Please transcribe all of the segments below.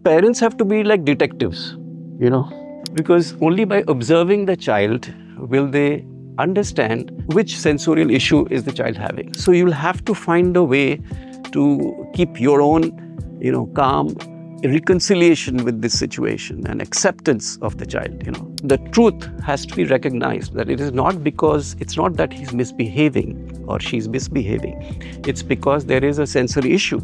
Parents have to be like detectives, because only by observing the child will they understand which sensorial issue is the child having. So you'll have to find a way to keep your own, calm reconciliation with this situation and acceptance of the child. The truth has to be recognized that it's not that he's misbehaving or she's misbehaving. It's because there is a sensory issue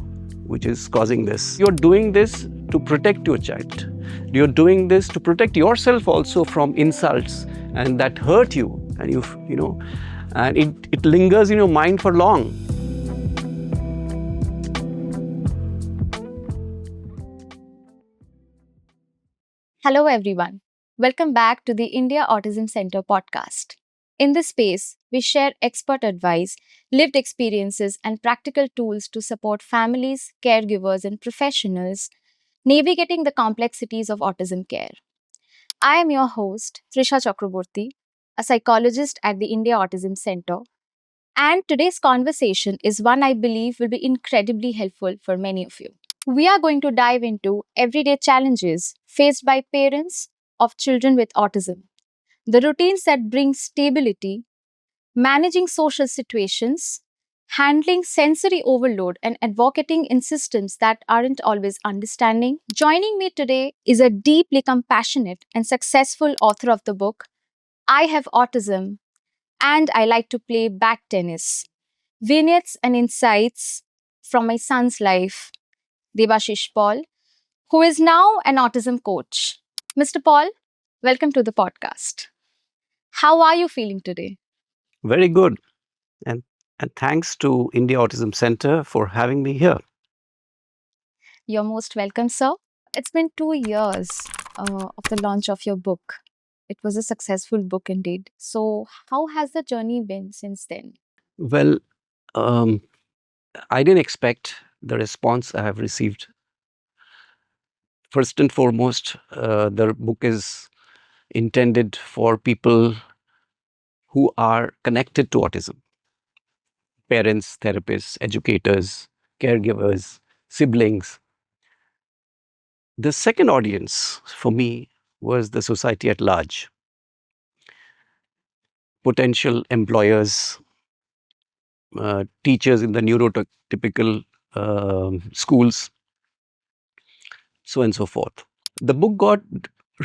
which is causing this. You're doing this to protect your child. You're doing this to protect yourself also from insults and that hurt you, and and it lingers in your mind for long. Hello, everyone. Welcome back to the India Autism Center podcast. In this space, we share expert advice, lived experiences, and practical tools to support families, caregivers, and professionals navigating the complexities of autism care. I am your host, Trisha Chakraborty, a psychologist at the India Autism Center, and today's conversation is one I believe will be incredibly helpful for many of you. We are going to dive into everyday challenges faced by parents of children with autism, the routines that bring stability, managing social situations, handling sensory overload, and advocating in systems that aren't always understanding. Joining me today is a deeply compassionate and successful author of the book, I Have Autism and I Like to Play Back Tennis, Vignettes and Insights from My Son's Life, Debashis Paul, who is now an autism coach. Mr. Paul, welcome to the podcast. How are you feeling today? Very good. And, and thanks to India Autism Center for having me here. You're most welcome, sir. It's been 2 years of the launch of your book. It was a successful book indeed. So, how has the journey been since then? Well, um, I didn't expect the response I have received. First and foremost, the book is intended for people who are connected to autism: parents, therapists, educators, caregivers, siblings. The second audience for me was the society at large: potential employers, teachers in the neurotypical schools, so on and so forth. The book got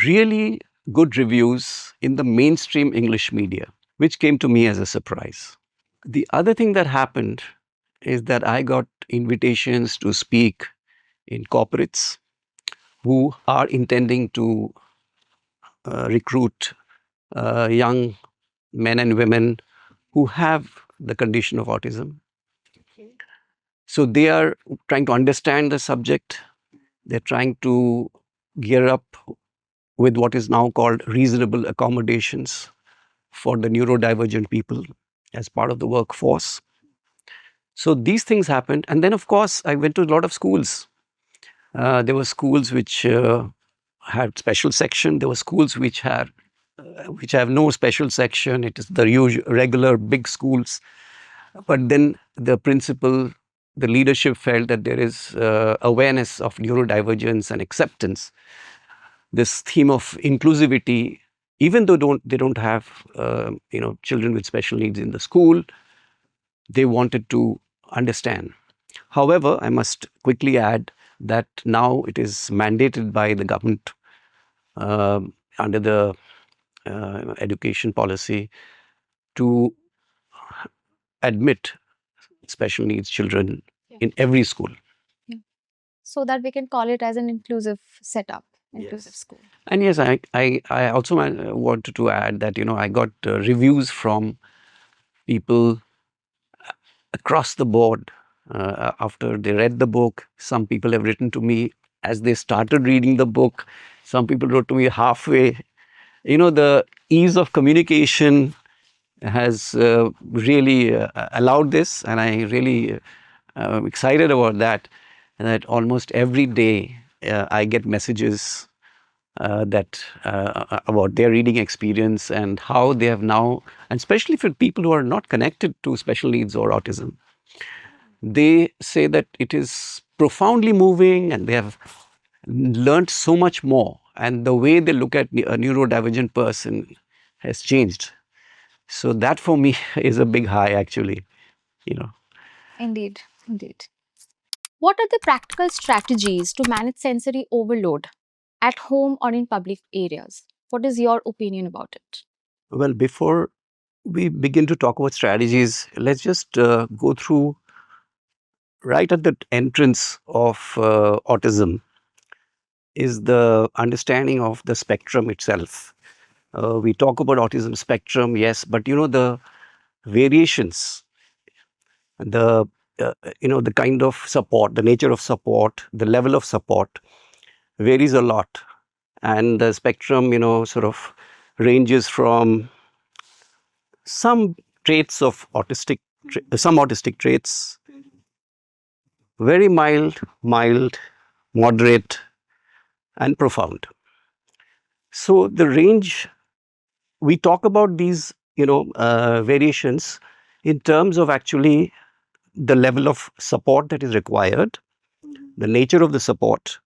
really good reviews in the mainstream English media, which came to me as a surprise. The other thing that happened is that I got invitations to speak in corporates who are intending to recruit young men and women who have the condition of autism. So they are trying to understand the subject. They're trying to gear up with what is now called reasonable accommodations for the neurodivergent people as part of the workforce. So these things happened. And then, of course, I went to a lot of schools. There were schools which had special section. There were schools which have no special section. It is the usual, regular big schools. But then the principal, the leadership felt that there is awareness of neurodivergence and acceptance. This theme of inclusivity, even though they don't have children with special needs in the school, they wanted to understand. However, I must quickly add that now it is mandated by the government under the education policy to admit special needs children in every school. Yeah. So that we can call it as an inclusive setup, inclusive school. And yes, I also wanted to add that, I got reviews from people across the board after they read the book. Some people have written to me as they started reading the book. Some people wrote to me halfway. The ease of communication has really allowed this, and I really excited about that. And that almost every day I get messages that about their reading experience and how they have now, and especially for people who are not connected to special needs or autism, they say that it is profoundly moving, and they have learned so much more, and the way they look at a neurodivergent person has changed. So that for me is a big high, actually. You know, Indeed, indeed. What are the practical strategies to manage sensory overload at home or in public areas? What is your opinion about it? well, before we begin to talk about strategies, let's just go through right at the entrance of autism is the understanding of the spectrum itself. We talk about autism spectrum, yes, but the variations, the the kind of support, the nature of support, the level of support varies a lot, and the spectrum, sort of ranges from some traits of some autistic traits, very mild, moderate, and profound. So the range, we talk about these, variations in terms of actually the level of support that is required, the nature of the support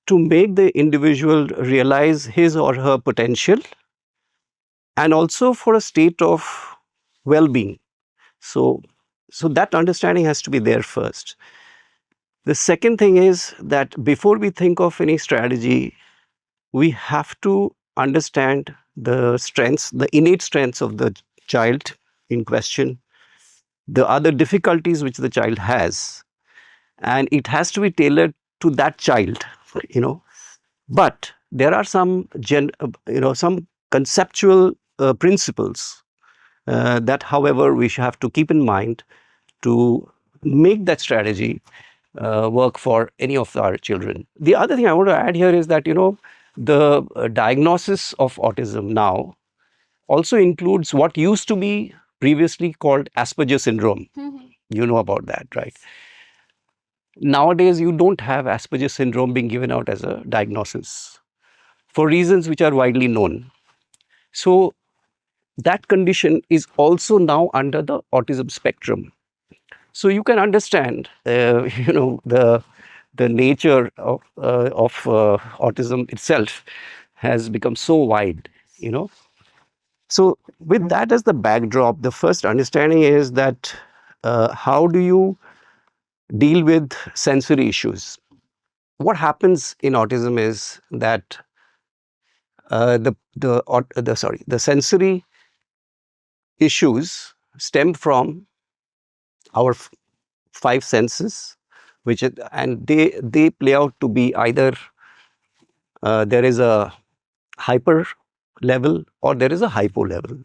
to make the individual realize his or her potential, and also for a state of well-being. So, so that understanding has to be there first. The second thing is that before we think of any strategy, we have to understand the strengths, the innate strengths of the child in question, the other difficulties which the child has, and it has to be tailored to that child, you know. But there are some, some conceptual principles that, however, we should have to keep in mind to make that strategy work for any of our children. The other thing I want to add here is that, the diagnosis of autism now also includes what used to be previously called Asperger syndrome. You know about that, right? Nowadays, you don't have Asperger syndrome being given out as a diagnosis for reasons which are widely known. So that condition is also now under the autism spectrum. So you can understand, the nature of autism itself has become so wide, So with that as the backdrop, the first understanding is that how do you deal with sensory issues? What happens in autism is that the sensory issues stem from our five senses, and they play out to be either there is a hyper level or there is a hypo level.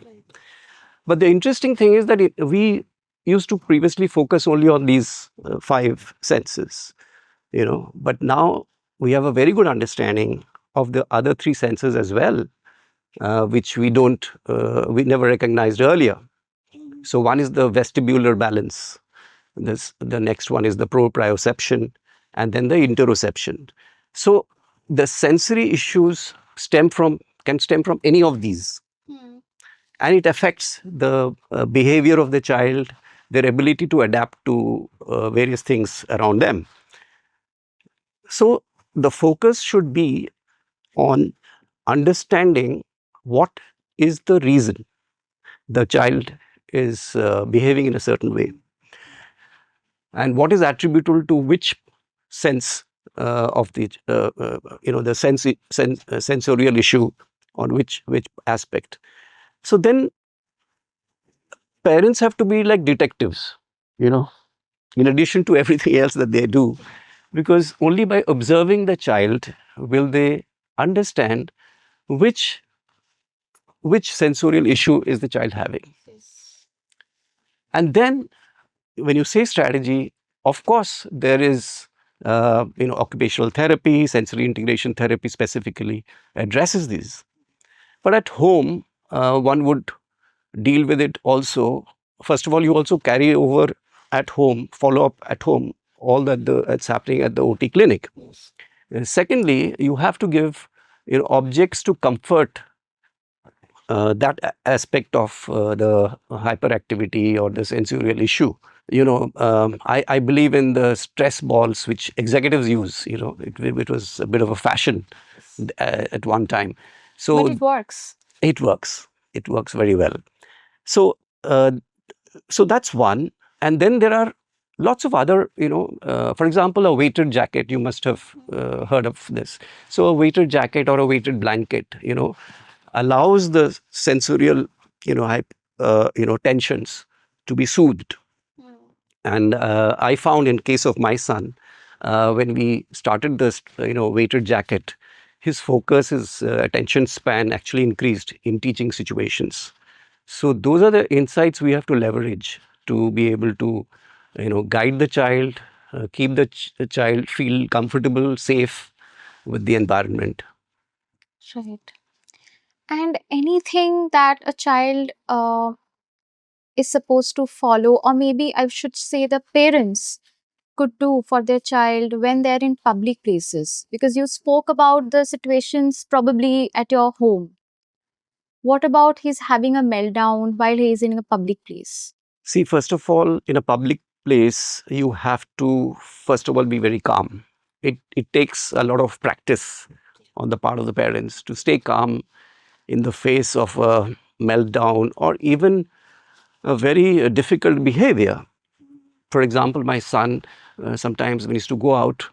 But the interesting thing is that we used to previously focus only on these five senses, but now we have a very good understanding of the other three senses as well, which we never recognized earlier. So one is the vestibular balance. The next one is the proprioception, and then the interoception. So the sensory issues can stem from any of these, and it affects the behavior of the child, their ability to adapt to various things around them. So the focus should be on understanding what is the reason the child is behaving in a certain way, and what is attributable to which sense of the sensorial issue, on which aspect. So then parents have to be like detectives, in addition to everything else that they do, because only by observing the child will they understand which sensorial issue is the child having. And then when you say strategy, of course there is occupational therapy, sensory integration therapy specifically addresses these. But at home, one would deal with it also. First of all, you also carry over at home, follow up at home, all that's happening at the OT clinic. Secondly, you have to give objects to comfort that aspect of the hyperactivity or the sensorial issue. I believe in the stress balls which executives use. It was a bit of a fashion at one time. But So it works. it works. It works very well. So uh, so that's one. And then there are lots of other, for example, a weighted jacket. You must have heard of this. So a weighted jacket or a weighted blanket, allows the sensorial, tensions to be soothed. And I found in case of my son, when we started this, weighted jacket, his focus, his attention span actually increased in teaching situations. So those are the insights we have to leverage to be able to, guide the child, keep the child feel comfortable, safe with the environment. Right. And anything that a child is supposed to follow, or maybe I should say the parents could do for their child when they're in public places? Because you spoke about the situations probably at your home. What about he's having a meltdown while he's in a public place? See, first of all, in a public place, you have to, first of all, be very calm. It takes a lot of practice on the part of the parents to stay calm in the face of a meltdown or even a very difficult behavior. For example, my son sometimes when he used to go out,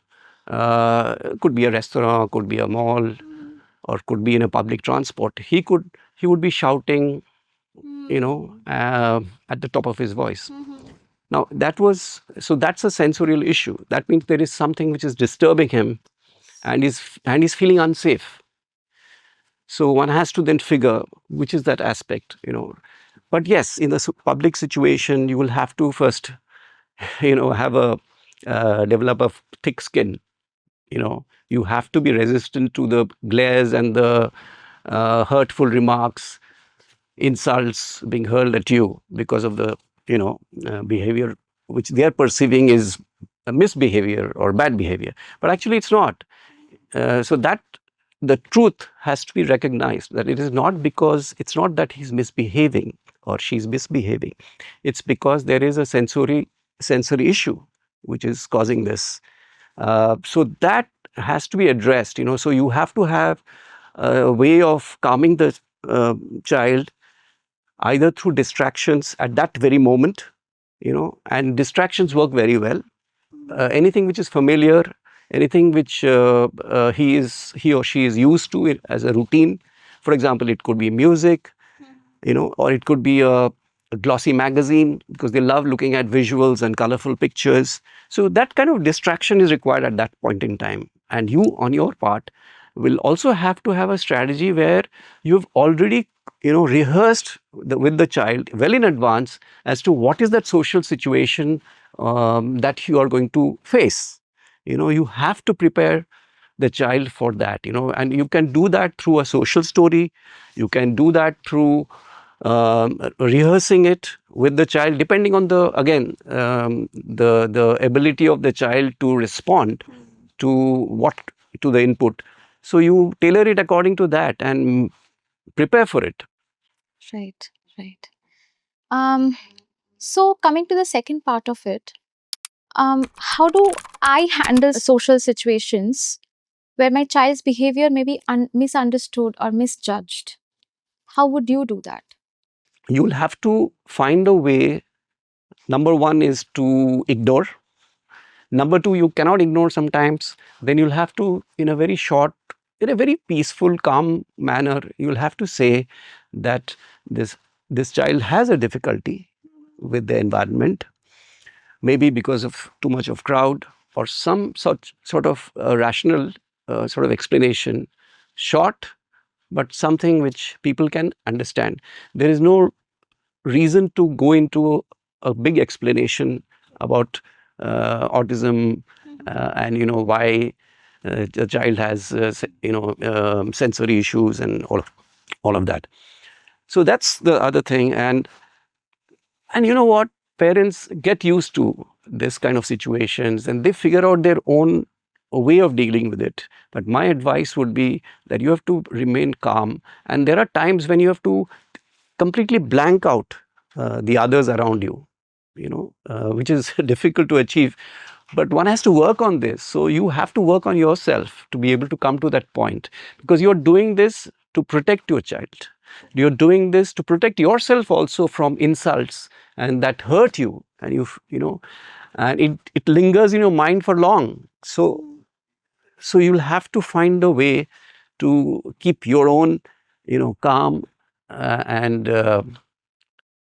could be a restaurant, could be a mall, or could be in a public transport. He would be shouting, at the top of his voice. Now that's a sensorial issue. That means there is something which is disturbing him, and he's feeling unsafe. So one has to then figure which is that aspect. But yes, in the public situation, you will have to first, have a develop a thick skin. You have to be resistant to the glares and the hurtful remarks, insults being hurled at you because of the behavior which they are perceiving is a misbehavior or bad behavior, but actually it's not. So that the truth has to be recognized, that it is not because it's not that he's misbehaving or she's misbehaving. It's because there is a sensory issue which is causing this. So that has to be addressed. So you have to have a way of calming the child, either through distractions at that very moment, and distractions work very well. Anything which is familiar, anything which he or she is used to it as a routine. For example, it could be music, or it could be a glossy magazine, because they love looking at visuals and colorful pictures. So that kind of distraction is required at that point in time. And you, on your part, will also have to have a strategy where you've already rehearsed with the child well in advance as to what is that social situation that you are going to face. You have to prepare the child for that, and you can do that through a social story. You can do that through rehearsing it with the child, depending on the ability of the child to respond to the input. So you tailor it according to that and prepare for it. Right, right. Um, so coming to the second part of it, how do I handle social situations where my child's behavior may be misunderstood or misjudged? How would you do that? You'll have to find a way. Number one is to ignore. Number two, you cannot ignore sometimes. Then you'll have to, in a very peaceful, calm manner, you'll have to say that this child has a difficulty with the environment, maybe because of too much of crowd or some sort of rational sort of explanation, short, but something which people can understand. There is no reason to go into a big explanation about autism, and why the child has sensory issues and all of that. So that's the other thing. And you know what, parents get used to this kind of situations and they figure out their own a way of dealing with it. But my advice would be that you have to remain calm. And there are times when you have to completely blank out the others around you, which is difficult to achieve. But one has to work on this. So you have to work on yourself to be able to come to that point, because you're doing this to protect your child. You're doing this to protect yourself also from insults and that hurt you, and and it lingers in your mind for long. So you'll have to find a way to keep your own, calm and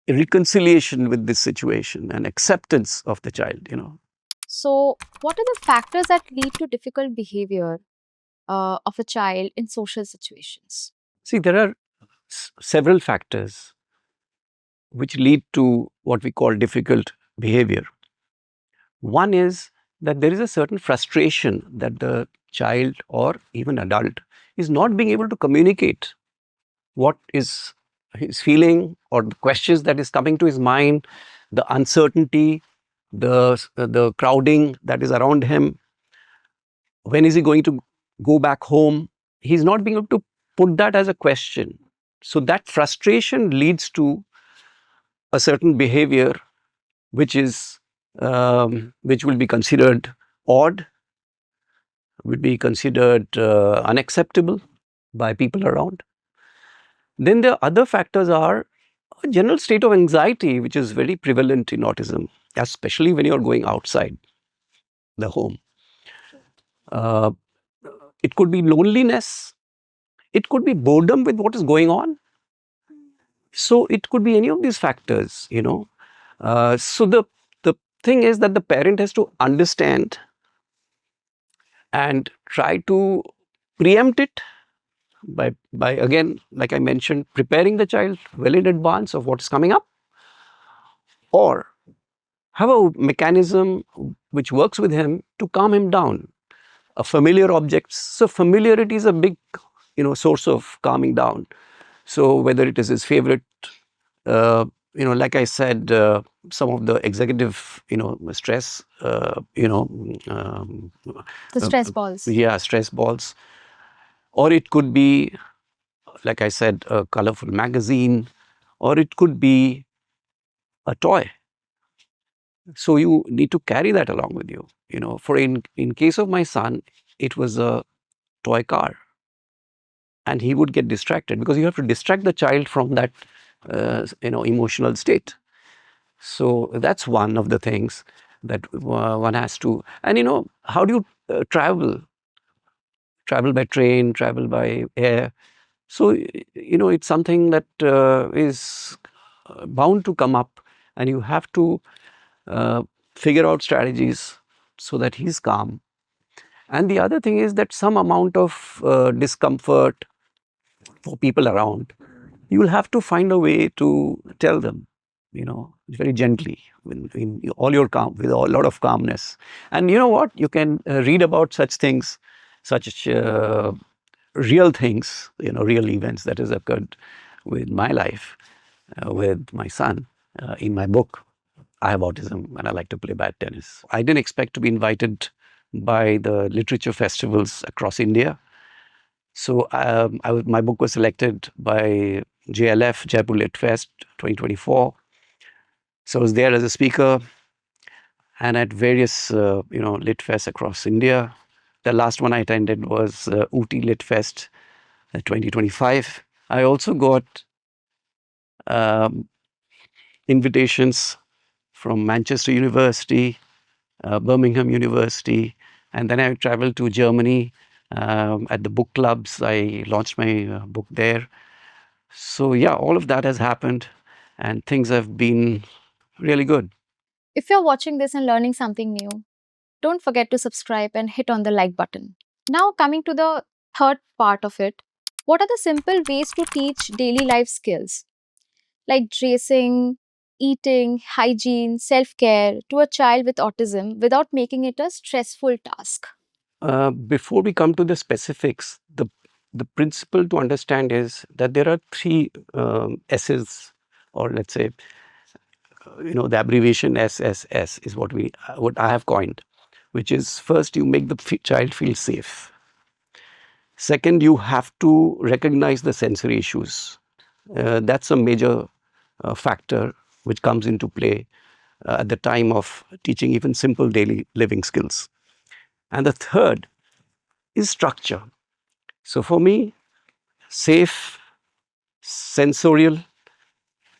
reconciliation with this situation and acceptance of the child. So, what are the factors that lead to difficult behavior of a child in social situations? See, there are several factors which lead to what we call difficult behavior. One is that there is a certain frustration that the child or even adult is not being able to communicate what is his feeling or the questions that is coming to his mind, the uncertainty, the crowding that is around him. When is he going to go back home? He's not being able to put that as a question. So that frustration leads to a certain behavior which will be considered odd, would be considered unacceptable by people around. Then the other factors are a general state of anxiety, which is very prevalent in autism, especially when you're going outside the home. Uh, it could be loneliness, it could be boredom with what is going on. So it could be any of these factors. So the thing is that the parent has to understand and try to preempt it by again, like I mentioned, preparing the child well in advance of what is coming up, or have a mechanism which works with him to calm him down. A familiar objects. So familiarity is a big, source of calming down. So whether it is his favorite, like I said, some of the executive, stress, The stress balls. yeah, stress balls, or it could be, like I said, a colorful magazine, or it could be a toy. So you need to carry that along with you. For in case of my son, it was a toy car, and he would get distracted because you have to distract the child from that emotional state. So that's one of the things that one has to. And how do you travel by train, travel by air? So it's something that is bound to come up, and you have to figure out strategies so that he's calm. And the other thing is that some amount of discomfort for people around, you will have to find a way to tell them, very gently, in all your calm, with a lot of calmness. And you know what? You can read about such things, such real things, real events that has occurred with my life, with my son, in my book. I have autism and I like to play bad tennis. I didn't expect to be invited by the literature festivals across India. So my book was selected by JLF, Jaipur Lit Fest 2024. So I was there as a speaker and at various lit fests across India. The last one I attended was Ooty Lit Fest 2025. I also got um, invitations from Manchester University, Birmingham University, and then I traveled to Germany at the book clubs. I launched my book there. So yeah, all of that has happened, and things have been really good. If you're watching this and learning something new, don't forget to subscribe and hit on the like button. Now, coming to the third part of it, what are the simple ways to teach daily life skills like dressing, eating, hygiene, self care to a child with autism without making it a stressful task? Before we come to the specifics, the principle to understand is that there are three S's, or let's say, the abbreviation SSS is what I have coined. which is first you make the child feel safe. Second, you have to recognize the sensory issues. That's a major factor which comes into play at the time of teaching even simple daily living skills. And the third is structure. So for me, safe, sensorial,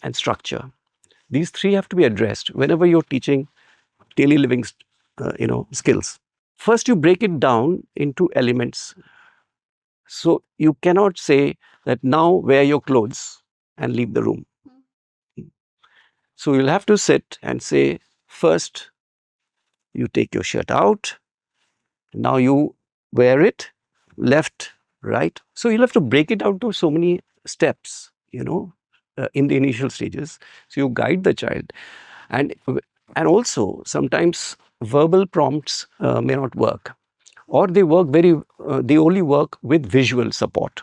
and structure. These three have to be addressed whenever you're teaching daily living skills. First, you break it down into elements. So you cannot say that now wear your clothes and leave the room. So you'll have to sit and say, first you take your shirt out, now you wear it, left, right. So you'll have to break it out to so many steps, in the initial stages. So you guide the child. And, and also sometimes verbal prompts may not work, or they they only work with visual support.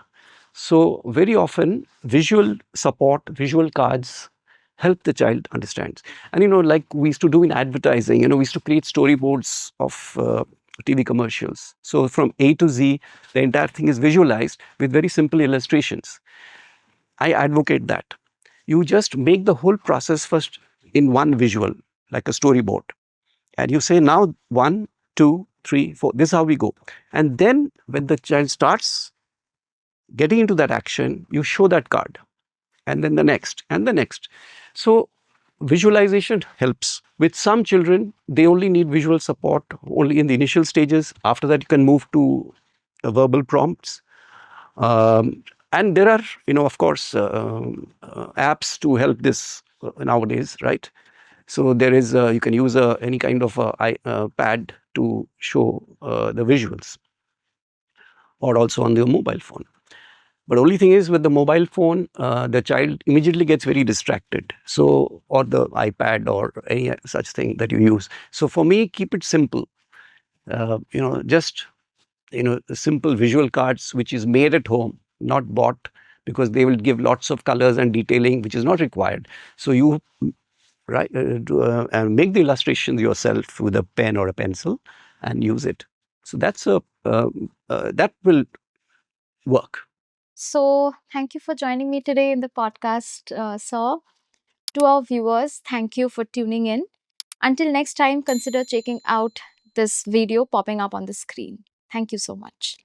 So very often visual support, visual cards help the child understand. And like we used to do in advertising, we used to create storyboards of TV commercials. So from A to Z, the entire thing is visualized with very simple illustrations. I advocate that. You just make the whole process first in one visual, like a storyboard. And you say, now 1, 2, 3, 4, this is how we go. And then when the child starts getting into that action, you show that card, and then the next and the next. So visualization helps. With some children, they only need visual support only in the initial stages. After that, you can move to verbal prompts. And there are, of course, apps to help this nowadays, right? So there is, you can use any kind of pad to show the visuals, or also on your mobile phone. But only thing is, with the mobile phone, the child immediately gets very distracted. So, or the iPad or any such thing that you use. So for me, keep it simple. Just simple visual cards which is made at home, not bought, because they will give lots of colors and detailing which is not required. So you and make the illustrations yourself with a pen or a pencil and use it. So that's that will work. So, thank you for joining me today in the podcast, sir. To our viewers, thank you for tuning in. Until next time, consider checking out this video popping up on the screen. Thank you so much.